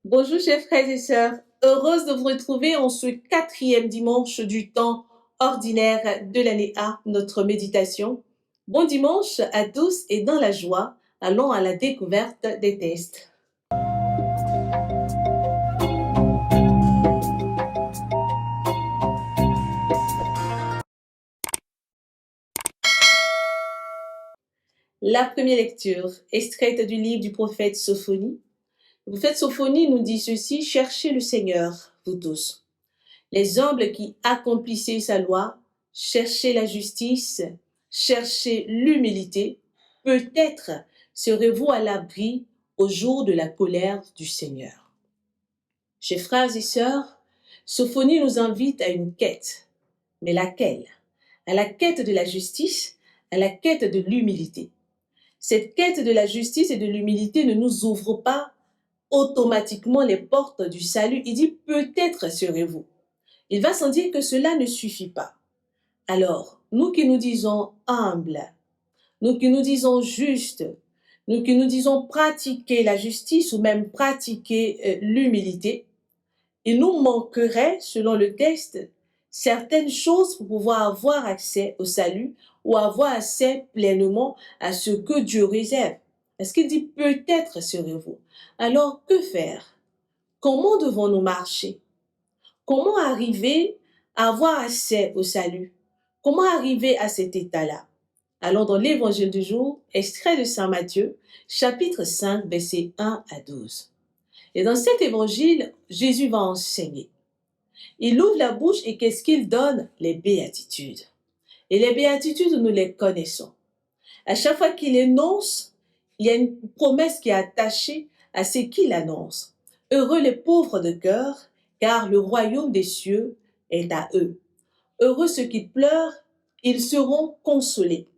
Bonjour chers frères et sœurs, heureuse de vous retrouver en ce quatrième dimanche du temps ordinaire de l'année A, notre méditation. Bon dimanche à tous et dans la joie, allons à la découverte des textes. La première lecture, extraite du livre du prophète Sophonie. Le prophète Sophonie nous dit ceci: cherchez le Seigneur, vous tous. Les humbles qui accomplissaient sa loi, cherchez la justice, cherchez l'humilité, peut-être serez-vous à l'abri au jour de la colère du Seigneur. Chers frères et sœurs, Sophonie nous invite à une quête. Mais laquelle? À la quête de la justice, à la quête de l'humilité. Cette quête de la justice et de l'humilité ne nous ouvre pas automatiquement les portes du salut. Il dit peut-être serez-vous. Il va sans dire que cela ne suffit pas. Alors, nous qui nous disons humbles, nous qui nous disons justes, nous qui nous disons pratiquer la justice ou même pratiquer l'humilité, il nous manquerait, selon le texte, certaines choses pour pouvoir avoir accès au salut ou avoir accès pleinement à ce que Dieu réserve. Est-ce qu'il dit peut-être serez-vous? Alors, que faire? Comment devons-nous marcher? Comment arriver à avoir accès au salut? Comment arriver à cet état-là? Allons dans l'évangile du jour, extrait de Saint Matthieu, chapitre 5, versets 1 à 12. Et dans cet évangile, Jésus va enseigner. Il ouvre la bouche et qu'est-ce qu'il donne? Les béatitudes. Et les béatitudes, nous les connaissons. À chaque fois qu'il énonce, il y a une promesse qui est attachée à ce qu'il annonce. Heureux les pauvres de cœur, car le royaume des cieux est à eux. Heureux ceux qui pleurent, ils seront consolés.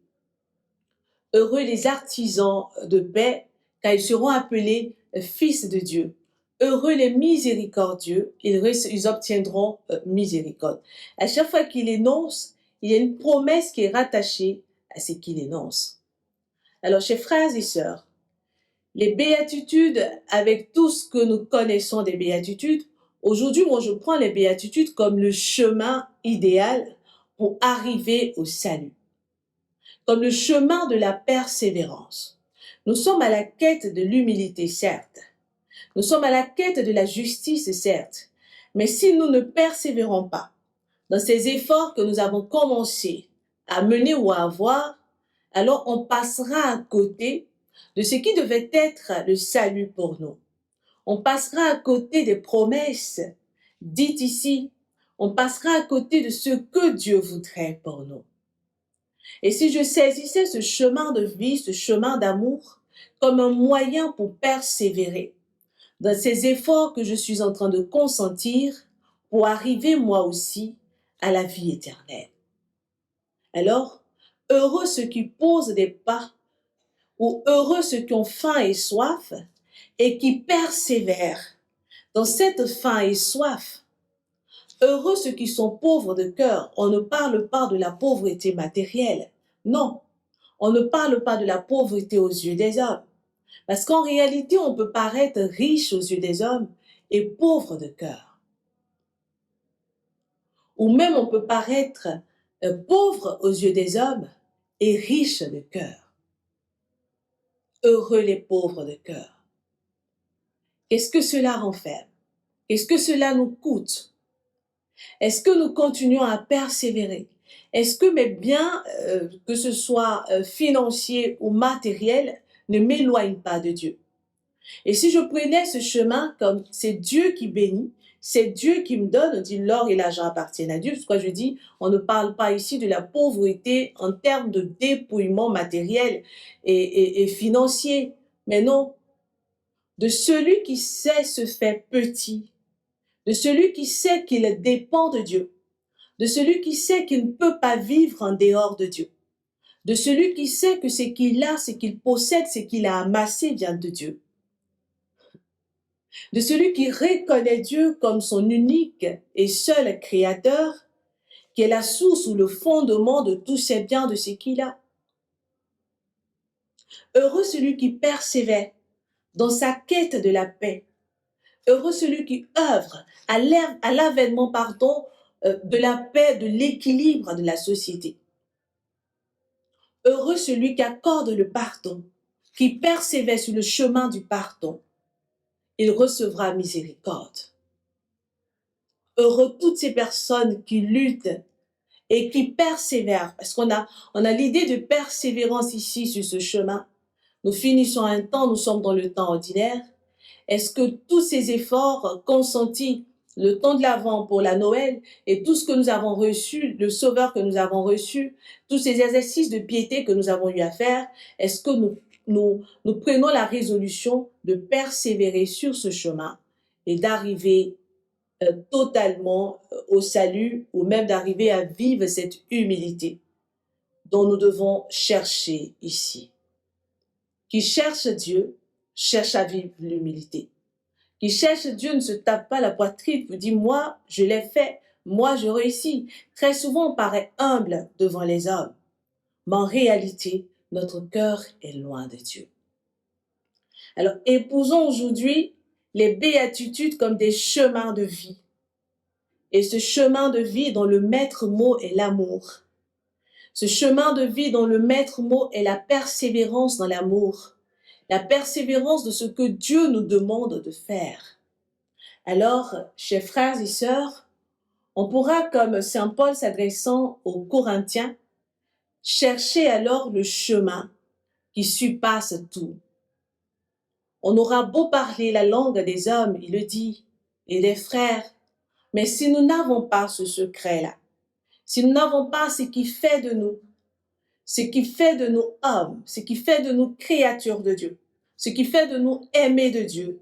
Heureux les artisans de paix, car ils seront appelés fils de Dieu. Heureux les miséricordieux, ils obtiendront miséricorde. À chaque fois qu'il énonce, il y a une promesse qui est rattachée à ce qu'il énonce. Alors, chers frères et sœurs, les béatitudes, avec tout ce que nous connaissons des béatitudes, aujourd'hui, moi, je prends les béatitudes comme le chemin idéal pour arriver au salut, comme le chemin de la persévérance. Nous sommes à la quête de l'humilité, certes. Nous sommes à la quête de la justice, certes. Mais si nous ne persévérons pas dans ces efforts que nous avons commencé à mener ou à avoir, alors on passera à côté de ce qui devait être le salut pour nous. On passera à côté des promesses dites ici. On passera à côté de ce que Dieu voudrait pour nous. Et si je saisissais ce chemin de vie, ce chemin d'amour, comme un moyen pour persévérer dans ces efforts que je suis en train de consentir pour arriver moi aussi à la vie éternelle. Alors, heureux ceux qui posent des pas, ou heureux ceux qui ont faim et soif et qui persévèrent dans cette faim et soif. Heureux ceux qui sont pauvres de cœur. On ne parle pas de la pauvreté matérielle. Non, on ne parle pas de la pauvreté aux yeux des hommes. Parce qu'en réalité, on peut paraître riche aux yeux des hommes et pauvre de cœur. Ou même on peut paraître pauvre aux yeux des hommes et riche de cœur. Heureux les pauvres de cœur. Qu'est-ce que cela renferme? Qu'est-ce que cela nous coûte? Est-ce que nous continuons à persévérer? Est-ce que mes biens, que ce soit financiers ou matériels, ne m'éloignent pas de Dieu? Et si je prenais ce chemin comme c'est Dieu qui bénit, c'est Dieu qui me donne, on dit l'or et l'argent appartiennent à Dieu, c'est pourquoi je dis, on ne parle pas ici de la pauvreté en termes de dépouillement matériel et financier, mais non, de celui qui sait se faire petit, de celui qui sait qu'il dépend de Dieu, de celui qui sait qu'il ne peut pas vivre en dehors de Dieu, de celui qui sait que ce qu'il a, ce qu'il possède, ce qu'il a amassé vient de Dieu, de celui qui reconnaît Dieu comme son unique et seul créateur, qui est la source ou le fondement de tous ses biens, de ce qu'il a. Heureux celui qui persévère dans sa quête de la paix, Heureux celui qui œuvre à l'avènement, de la paix, de l'équilibre de la société. Heureux celui qui accorde le pardon, qui persévère sur le chemin du pardon. Il recevra miséricorde. Heureux toutes ces personnes qui luttent et qui persévèrent, parce qu'on a l'idée de persévérance ici sur ce chemin. Nous finissons un temps, nous sommes dans le temps ordinaire. Est-ce que tous ces efforts consentis, le temps de l'Avent pour la Noël et tout ce que nous avons reçu, le Sauveur que nous avons reçu, tous ces exercices de piété que nous avons eu à faire, est-ce que nous prenons la résolution de persévérer sur ce chemin et d'arriver totalement au salut ou même d'arriver à vivre cette humilité dont nous devons chercher ici. Qui cherche Dieu, cherche à vivre l'humilité. Qui cherche Dieu ne se tape pas la poitrine pour dire « moi, je l'ai fait, moi, je réussis ». Très souvent, on paraît humble devant les hommes, mais en réalité, notre cœur est loin de Dieu. Alors, épousons aujourd'hui les béatitudes comme des chemins de vie. Et ce chemin de vie dont le maître mot est l'amour. Ce chemin de vie dont le maître mot est la persévérance dans l'amour. La persévérance de ce que Dieu nous demande de faire. Alors, chers frères et sœurs, on pourra, comme saint Paul s'adressant aux Corinthiens, chercher alors le chemin qui surpasse tout. On aura beau parler la langue des hommes, il le dit, et des frères, mais si nous n'avons pas ce secret-là, si nous n'avons pas ce qui fait de nous hommes, ce qui fait de nous créatures de Dieu, ce qui fait de nous aimés de Dieu,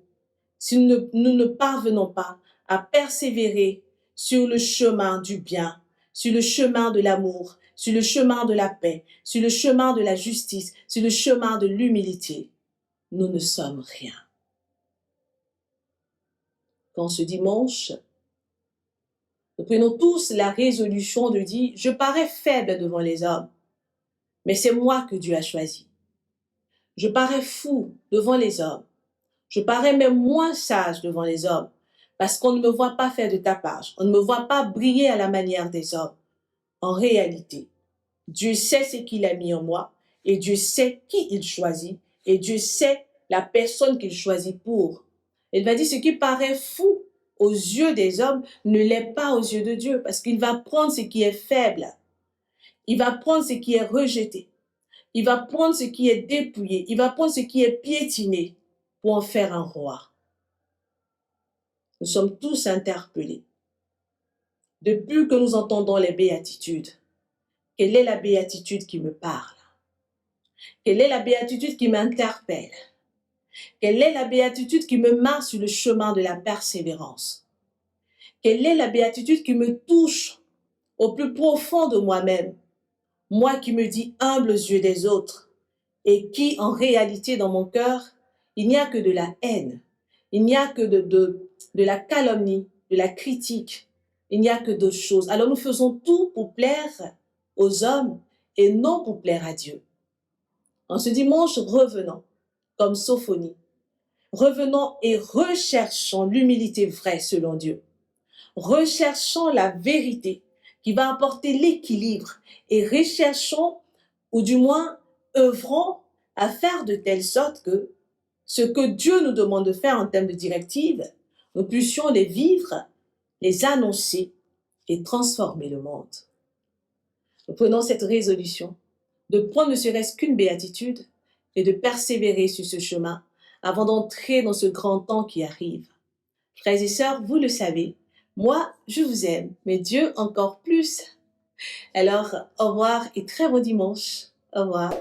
si nous ne parvenons pas à persévérer sur le chemin du bien, sur le chemin de l'amour, sur le chemin de la paix, sur le chemin de la justice, sur le chemin de l'humilité, nous ne sommes rien. Quand ce dimanche, nous prenons tous la résolution de dire « Je parais faible devant les hommes, mais c'est moi que Dieu a choisi. Je parais fou devant les hommes. Je parais même moins sage devant les hommes, parce qu'on ne me voit pas faire de tapage, on ne me voit pas briller à la manière des hommes. En réalité, Dieu sait ce qu'il a mis en moi, et Dieu sait qui il choisit, et Dieu sait la personne qu'il choisit pour. Il va dire ce qui paraît fou aux yeux des hommes ne l'est pas aux yeux de Dieu, parce qu'il va prendre ce qui est faible, il va prendre ce qui est rejeté, il va prendre ce qui est dépouillé, il va prendre ce qui est piétiné pour en faire un roi. Nous sommes tous interpellés. Depuis que nous entendons les béatitudes, quelle est la béatitude qui me parle? Quelle est la béatitude qui m'interpelle? Quelle est la béatitude qui me marque sur le chemin de la persévérance? Quelle est la béatitude qui me touche au plus profond de moi-même? Moi qui me dis humble aux yeux des autres et qui, en réalité, dans mon cœur, il n'y a que de la haine, il n'y a que de la calomnie, de la critique, il n'y a que d'autres choses. Alors nous faisons tout pour plaire aux hommes et non pour plaire à Dieu. En ce dimanche, revenons comme Sophonie. Revenons et recherchons l'humilité vraie selon Dieu. Recherchons la vérité qui va apporter l'équilibre et recherchons, ou du moins œuvrons à faire de telle sorte que ce que Dieu nous demande de faire en termes de directives, nous puissions les vivre, les annoncer et transformer le monde. Nous prenons cette résolution de prendre ne serait-ce qu'une béatitude et de persévérer sur ce chemin avant d'entrer dans ce grand temps qui arrive. Frères et sœurs, vous le savez, moi, je vous aime, mais Dieu encore plus. Alors, au revoir et très bon dimanche. Au revoir.